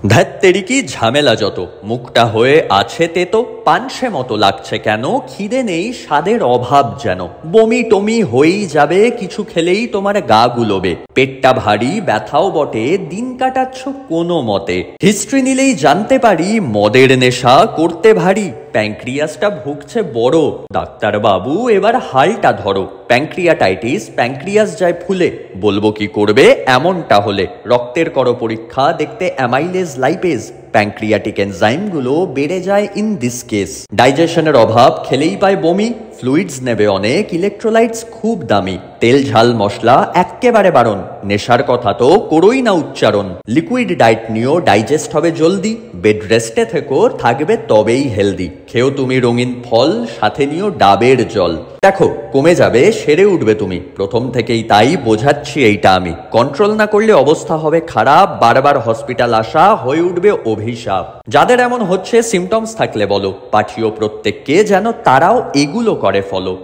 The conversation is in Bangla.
ধ্যাত্তেরি কি ঝামেলা যত, মুখটা হয়ে আছে তেতো, পানসে মতো লাগছে কেন, খিদে নেই স্বাদের অভাব যেন, বমি টমি হয়েই যাবে, কিছু খেলেই তোমার গা গুলোবে, পেটটা ভারী ব্যথাও বটে, দিন কাটাচ্ছ কোনো মতে। হিস্ট্রি নিলেই জানতে পারি মদের নেশা করতে ভারী, প্যাঙ্ক্রিয়াসটা ভুগছে বড়, ডাক্তার বাবু এবার হালটা ধরো। প্যাঙ্ক্রিয়াটাইটিস, প্যাঙ্ক্রিয়াস যায় ফুলে, বলবো কি করবে এমনটা হলে, রক্তের করো পরীক্ষা দেখতে অ্যামাইলেজ লাইপেজ, প্যাঙ্ক্রিয়াটিক এনজাইমগুলো বেড়ে যায় ইন দিস কেস। ডাইজেশনের অভাব, খেলেই পায় বমি, ফ্লুইডস নেবে অনেক, ইলেকট্রোলাইটস খুব দামি, তেল ঝাল মশলা এক্কেবারে বারণ, নেশার কথা তো করোই না উচ্চারণ, লিকুইড ডায়েট নিও ডাইজেস্ট হবে জলদি, বেড রেস্টে থেকো থাকবে তবেই হেলদি, খেও তুমি রঙিন ফল সাথে নিও ডাবের জল, দেখো কমে যাবে সেরে উঠবে তুমি, প্রথম থেকেই তাই বোঝাচ্ছি এইটা আমি, কন্ট্রোল না করলে অবস্থা হবে খারাপ, বারবার হসপিটাল আসা হয়ে উঠবে অভিশাপ। যাদের এমন হচ্ছে সিমটমস থাকলে বলো, পাঠিও প্রত্যেককে যেন তারাও এগুলো করে ফলো।